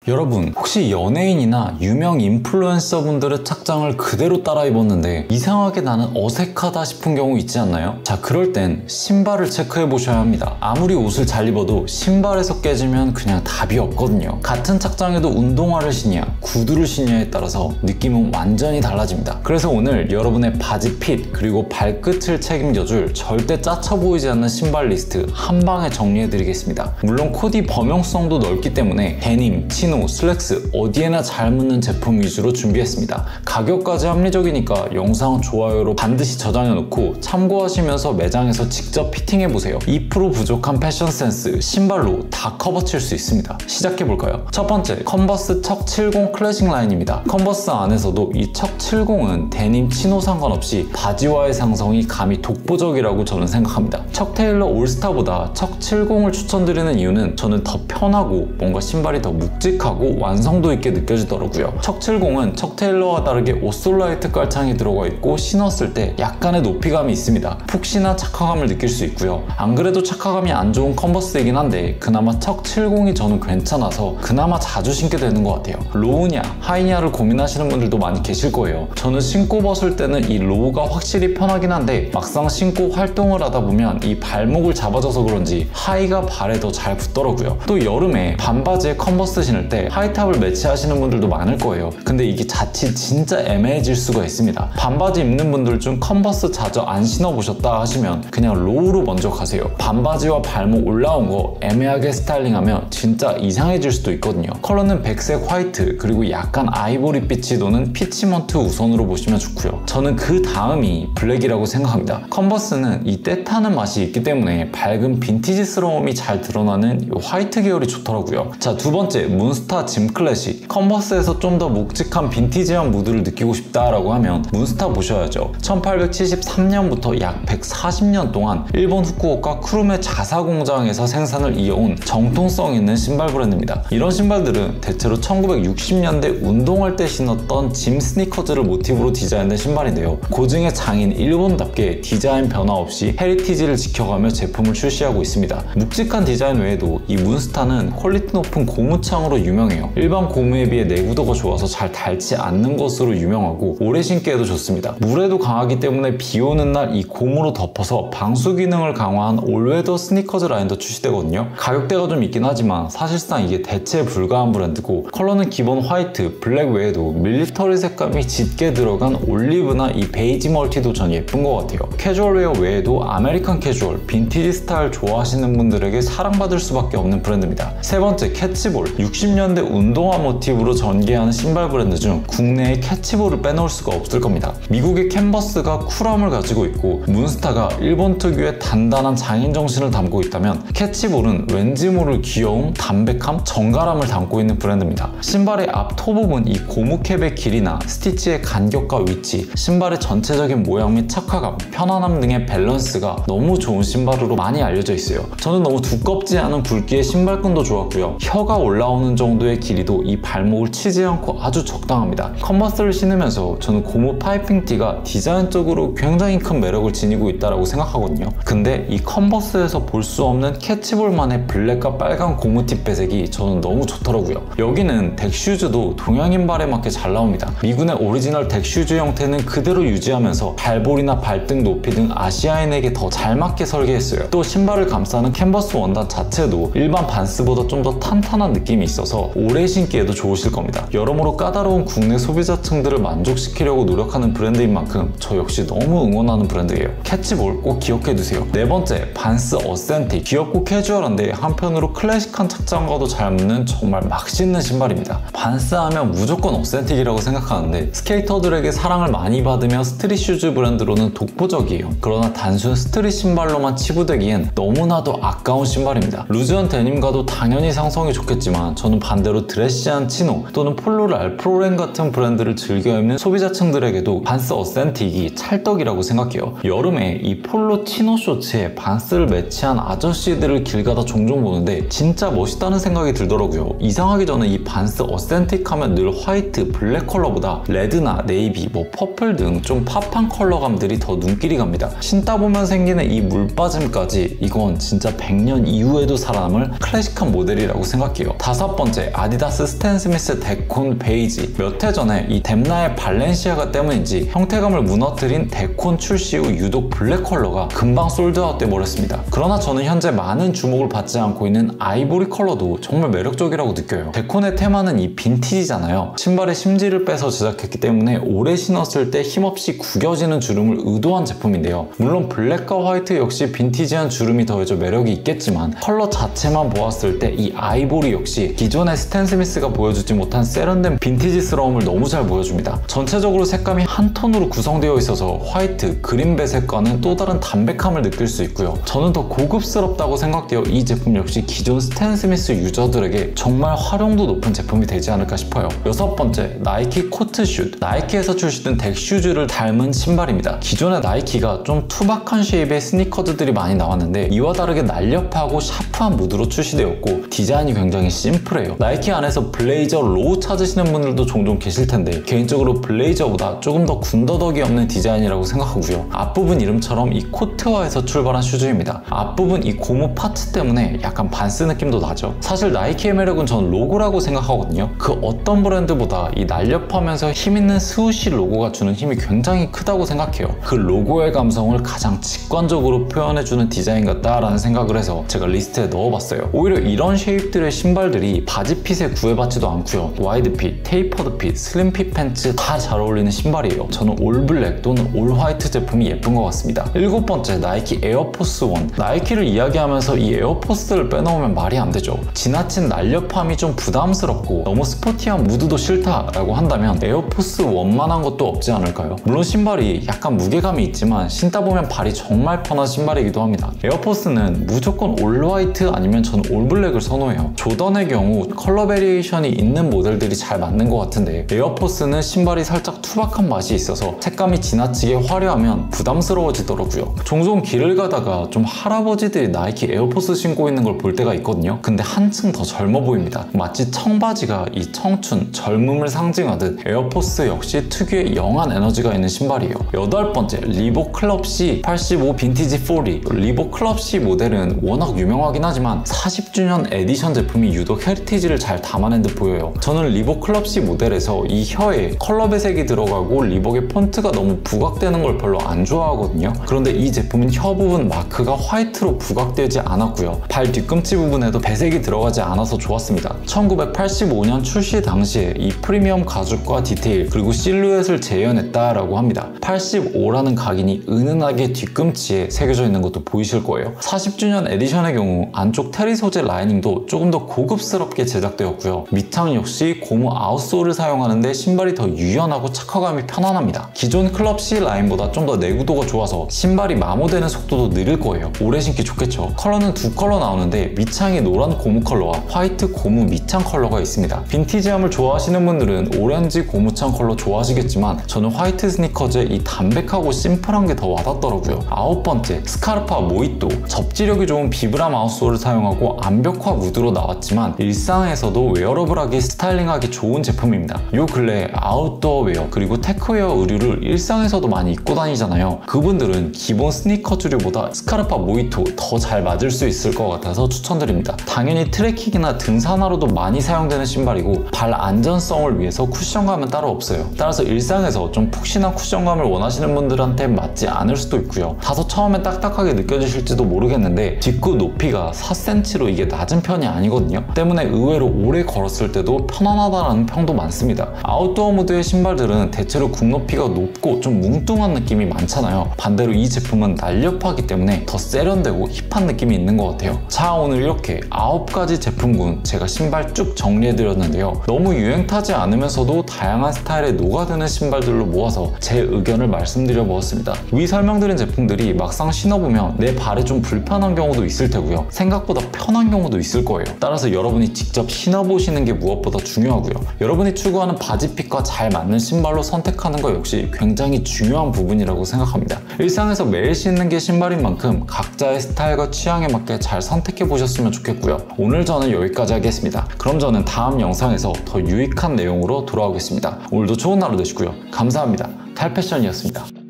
여러분, 혹시 연예인이나 유명 인플루엔서 분들의 착장을 그대로 따라 입었는데 이상하게 나는 어색하다 싶은 경우 있지 않나요? 자, 그럴 땐 신발을 체크해 보셔야 합니다. 아무리 옷을 잘 입어도 신발에서 깨지면 그냥 답이 없거든요. 같은 착장에도 운동화를 신냐 구두를 신냐에 따라서 느낌은 완전히 달라집니다. 그래서 오늘 여러분의 바지 핏 그리고 발끝을 책임져줄 절대 짜쳐 보이지 않는 신발 리스트 한 방에 정리해 드리겠습니다. 물론 코디 범용성도 넓기 때문에 데님, 치노, 슬랙스 어디에나 잘 묻는 제품 위주로 준비했습니다. 가격까지 합리적이니까 영상 좋아요로 반드시 저장해 놓고 참고하시면서 매장에서 직접 피팅해보세요. 2% 부족한 패션 센스, 신발로 다 커버칠 수 있습니다. 시작해볼까요? 첫 번째, 컨버스 척 70 클래식 라인입니다. 컨버스 안에서도 이 척 70은 데님, 치노 상관없이 바지와의 상성이 감히 독보적이라고 저는 생각합니다. 척 테일러 올스타보다 척 70을 추천드리는 이유는 저는 더 편하고 뭔가 신발이 더 묵직하고 완성도 있게 느껴지더라고요. 척 70은 척 테일러와 다르게 오솔라이트 깔창이 들어가 있고 신었을 때 약간의 높이감이 있습니다. 푹신한 착화감을 느낄 수 있고요. 안 그래도 착화감이 안 좋은 컨버스이긴 한데 그나마 척 70이 저는 괜찮아서 그나마 자주 신게 되는 것 같아요. 로우냐 하이냐를 고민하시는 분들도 많이 계실 거예요. 저는 신고 벗을 때는 이 로우가 확실히 편하긴 한데 막상 신고 활동을 하다 보면 이 발목을 잡아줘서 그런지 하이가 발에 더 잘 붙더라고요. 또 여름에 반바지에 컨버스 신을 때 하이탑을 매치하시는 분들도 많을 거예요. 근데 이게 자칫 진짜 애매해질 수가 있습니다. 반바지 입는 분들 중 컨버스 자주 안 신어보셨다 하시면 그냥 로우로 먼저 가세요. 반바지와 발목 올라온 거 애매하게 스타일링하면 진짜 이상해질 수도 있거든요. 컬러는 백색, 화이트 그리고 약간 아이보리빛이 도는 피치먼트 우선으로 보시면 좋고요. 저는 그 다음이 블랙이라고 생각합니다. 컨버스는 이 때타는 맛이 있기 때문에 밝은 빈티지스러움이 잘 드러나는 이 화이트 계열이 좋더라고요. 자, 두 번째, 문스타 짐 클래식. 컨버스에서 좀 더 묵직한 빈티지한 무드를 느끼고 싶다라고 하면 문스타 보셔야죠. 1873년부터 약 140년 동안 일본 후쿠오카 쿠루메 자사 공장에서 생산을 이어온 정통성 있는 신발 브랜드입니다. 이런 신발들은 대체로 1960년대 운동할 때 신었던 짐 스니커즈를 모티브로 디자인된 신발인데요. 고증의 장인 일본답게 디자인 변화 없이 헤리티지를 지켜가며 제품을 출시하고 있습니다. 묵직한 디자인 외에도 이 문스타는 퀄리티 높은 고무창으로 유명해요. 일반 고무에 비해 내구도가 좋아서 잘 닳지 않는 것으로 유명하고 오래 신기에도 좋습니다. 물에도 강하기 때문에 비 오는 날 이 고무로 덮어서 방수 기능을 강화한 올웨더 스니커즈 라인도 출시되거든요. 가격대가 좀 있긴 하지만 사실상 이게 대체 불가한 브랜드고 컬러는 기본 화이트, 블랙 외에도 밀리터리 색감이 짙게 들어간 올리브나 이 베이지 멀티도 전 예쁜 것 같아요. 캐주얼웨어 외에도 아메리칸 캐주얼, 빈티지 스타일 좋아하시는 분들에게 사랑받을 수밖에 없는 브랜드입니다. 세 번째, 캐치볼. 60년대 운동화 모티브로 전개하는 신발 브랜드 중 국내에 캐치볼을 빼놓을 수가 없을 겁니다. 미국의 캔버스가 쿨함을 가지고 있고 문스타가 일본 특유의 단단한 장인 정신을 담고 있다면 캐치볼은 왠지 모를 귀여움, 담백함, 정갈함을 담고 있는 브랜드입니다. 신발의 앞 토 부분 이 고무캡의 길이나 스티치의 간격과 위치, 신발의 전체적인 모양 및 착화감, 편안함 등의 밸런스가 너무 좋은 신발으로 많이 알려져 있어요. 저는 너무 두껍지 않은 굵기의 신발끈도 좋았고요. 혀가 올라오는 정도의 길이도 이 발목을 치지 않고 아주 적당합니다. 컨버스를 신으면서 저는 고무 파이핑티가 디자인적으로 굉장히 큰 매력을 지니고 있다고 생각하거든요. 근데 이 컨버스에서 볼 수 없는 캐치볼만의 블랙과 빨간 고무팁 배색이 저는 너무 좋더라고요. 여기는 덱슈즈도 동양인 발에 맞게 잘 나옵니다. 미군의 오리지널 덱슈즈 형태는 그대로 유지하면서 발볼이나 발등 높이 등 아시아인에게 더 잘 맞게 설계했어요. 또 신발을 감싸는 캔버스 원단 자체도 일반 반스보다 좀 더 탄탄한 느낌이 있어서 오래 신기에도 좋으실 겁니다. 여러모로 까다로운 국내 소비자층들을 만족시키려고 노력하는 브랜드인 만큼 저 역시 너무 응원하는 브랜드예요. 캐치볼 꼭 기억해두세요. 네 번째, 반스 어센틱. 귀엽고 캐주얼한데 한편으로 클래식한 착장과도 잘 맞는 정말 막 신는 신발입니다. 반스 하면 무조건 어센틱이라고 생각하는데 스케이터들에게 사랑을 많이 받으며 스트릿 슈즈 브랜드로는 독보적이에요. 그러나 단순 스트릿 신발로만 치부되기엔 너무나도 아까운 신발입니다. 루즈한 데님과도 당연히 상성이 좋겠지만 저는 반대로 드레시한 치노 또는 폴로 랄프로렌 같은 브랜드를 즐겨 입는 소비자층들에게도 반스 어센틱이 찰떡이라고 생각해요. 여름에 이 폴로 치노 쇼츠에 반스를 매치한 아저씨들을 길 가다 종종 보는데 진짜 멋있다는 생각이 들더라고요. 이상하게 저는 이 반스 어센틱 하면 늘 화이트, 블랙 컬러보다 레드나 네이비, 퍼플 등 좀 팝한 컬러감들이 더 눈길이 갑니다. 신다 보면 생기는 이 물빠짐까지 이건 진짜 100년 이후에도 살아남을 클래식한 모델이라고 생각해요. 다섯 번째, 번째, 아디다스 스탠 스미스 데콘 베이지. 몇 해 전에 이 뎀나의 발렌시아가 때문인지 형태감을 무너뜨린 데콘 출시 후 유독 블랙 컬러가 금방 솔드아웃 돼버렸습니다. 그러나 저는 현재 많은 주목을 받지 않고 있는 아이보리 컬러도 정말 매력적이라고 느껴요. 데콘의 테마는 이 빈티지잖아요. 신발의 심지를 빼서 제작했기 때문에 오래 신었을 때 힘없이 구겨지는 주름을 의도한 제품인데요. 물론 블랙과 화이트 역시 빈티지한 주름이 더해져 매력이 있겠지만 컬러 자체만 보았을 때 이 아이보리 역시 기존의 스탠 스미스가 보여주지 못한 세련된 빈티지스러움을 너무 잘 보여줍니다. 전체적으로 색감이 한 톤으로 구성되어 있어서 화이트, 그린 배색과는 또 다른 담백함을 느낄 수 있고요. 저는 더 고급스럽다고 생각되어 이 제품 역시 기존 스탠 스미스 유저들에게 정말 활용도 높은 제품이 되지 않을까 싶어요. 여섯 번째, 나이키 코트 슛. 나이키에서 출시된 덱 슈즈를 닮은 신발입니다. 기존의 나이키가 좀 투박한 쉐입의 스니커즈들이 많이 나왔는데 이와 다르게 날렵하고 샤프한 무드로 출시되었고 디자인이 굉장히 심플해요. 나이키 안에서 블레이저 로우 찾으시는 분들도 종종 계실 텐데 개인적으로 블레이저보다 조금 더 군더더기 없는 디자인이라고 생각하고요. 앞부분 이름처럼 이 코트화에서 출발한 슈즈입니다. 앞부분 이 고무 파츠 때문에 약간 반스 느낌도 나죠. 사실 나이키의 매력은 전 로고라고 생각하거든요. 그 어떤 브랜드보다 이 날렵하면서 힘있는 스우시 로고가 주는 힘이 굉장히 크다고 생각해요. 그 로고의 감성을 가장 직관적으로 표현해주는 디자인 같다라는 생각을 해서 제가 리스트에 넣어봤어요. 오히려 이런 쉐입들의 신발들이 바지 핏에 구애받지도 않고요. 와이드 핏, 테이퍼드 핏, 슬림 핏 팬츠 다 잘 어울리는 신발이에요. 저는 올 블랙 또는 올 화이트 제품이 예쁜 것 같습니다. 일곱 번째, 나이키 에어포스 1. 나이키를 이야기하면서 이 에어포스를 빼놓으면 말이 안 되죠. 지나친 날렵함이 좀 부담스럽고 너무 스포티한 무드도 싫다라고 한다면 에어포스 1만한 것도 없지 않을까요? 물론 신발이 약간 무게감이 있지만 신다 보면 발이 정말 편한 신발이기도 합니다. 에어포스는 무조건 올 화이트 아니면 저는 올 블랙을 선호해요. 조던의 경우 컬러 베리에이션이 있는 모델들이 잘 맞는 것 같은데 에어포스는 신발이 살짝 투박한 맛이 있어서 색감이 지나치게 화려하면 부담스러워지더라고요. 종종 길을 가다가 좀 할아버지들이 나이키 에어포스 신고 있는 걸 볼 때가 있거든요. 근데 한층 더 젊어 보입니다. 마치 청바지가 이 청춘, 젊음을 상징하듯 에어포스 역시 특유의 영한 에너지가 있는 신발이에요. 여덟 번째, 리복 클럽 C 85 빈티지 40. 리복 클럽 C 모델은 워낙 유명하긴 하지만 40주년 에디션 제품이 유독 헤리티지를 잘 담아낸 듯 보여요. 저는 리복 클럽 C 모델에서 이 혀에 컬러 배색이 들어가고 리복의 폰트가 너무 부각되는 걸 별로 안 좋아하거든요. 그런데 이 제품은 혀 부분 마크가 화이트로 부각되지 않았고요. 발 뒤꿈치 부분에도 배색이 들어가지 않아서 좋았습니다. 1985년 출시 당시에 이 프리미엄 가죽과 디테일 그리고 실루엣을 재현했다라고 합니다. 85라는 각인이 은은하게 뒤꿈치에 새겨져 있는 것도 보이실 거예요. 40주년 에디션의 경우 안쪽 테리 소재 라이닝도 조금 더 고급스럽게 제작되었고요. 밑창 역시 고무 아웃솔을 사용하는데 신발이 더 유연하고 착화감이 편안합니다. 기존 클럽 C 라인보다 좀 더 내구도가 좋아서 신발이 마모되는 속도도 느릴 거예요. 오래 신기 좋겠죠. 컬러는 두 컬러 나오는데 밑창이 노란 고무 컬러와 화이트 고무 밑창 컬러가 있습니다. 빈티지함을 좋아하시는 분들은 오렌지 고무창 컬러 좋아하시겠지만 저는 화이트 스니커즈의 이 담백하고 심플한 게 더 와닿더라고요. 아홉 번째, 스카르파 모히또. 접지력이 좋은 비브람 아웃솔을 사용하고 암벽화 무드로 나왔지만 일상에서도 웨어러블하게 스타일링하기 좋은 제품입니다. 요 근래 아웃도어 웨어 그리고 테크웨어 의류를 일상에서도 많이 입고 다니잖아요. 그분들은 기본 스니커즈류보다 스카르파 모히또 더 잘 맞을 수 있을 것 같아서 추천드립니다. 당연히 트레킹이나 등산화로도 많이 사용되는 신발이고 발 안전성을 위해서 쿠션감은 따로 없어요. 따라서 일상에서 좀 푹신한 쿠션감을 원하시는 분들한테 맞지 않을 수도 있고요. 다소 처음엔 딱딱하게 느껴지실지도 모르겠는데 뒷굽 높이가 4cm로 이게 낮은 편이 아니거든요. 때문에 의외로 오래 걸었을 때도 편안하다는 평도 많습니다. 아웃도어 무드의 신발들은 대체로 굽 높이가 높고 좀 뭉뚱한 느낌이 많잖아요. 반대로 이 제품은 날렵하기 때문에 더 세련되고 힙한 느낌이 있는 것 같아요. 자, 오늘 이렇게 9가지 제품군 제가 신발 쭉 정리해드렸는데요. 너무 유행 타지 않으면서도 다양한 스타일에 녹아드는 신발들로 모아서 제 의견을 말씀드려 보았습니다. 위 설명드린 제품들이 막상 신어보면 내 발에 좀 불편한 경우도 있을 테고요. 생각보다 편한 경우도 있을 거예요. 따라서 여러분이 직접 신어보시는 게 무엇보다 중요하고요. 여러분이 추구하는 바지핏과 잘 맞는 신발로 선택하는 것 역시 굉장히 중요한 부분이라고 생각합니다. 일상에서 매일 신는 게 신발인 만큼 각자의 스타일과 취향에 맞게 잘 선택해 보셨으면 좋겠고요. 오늘 저는 여기까지 하겠습니다. 그럼 저는 다음 영상에서 더 유익한 내용으로 돌아오겠습니다. 오늘도 좋은 하루 되시고요. 감사합니다. 탈패션이었습니다.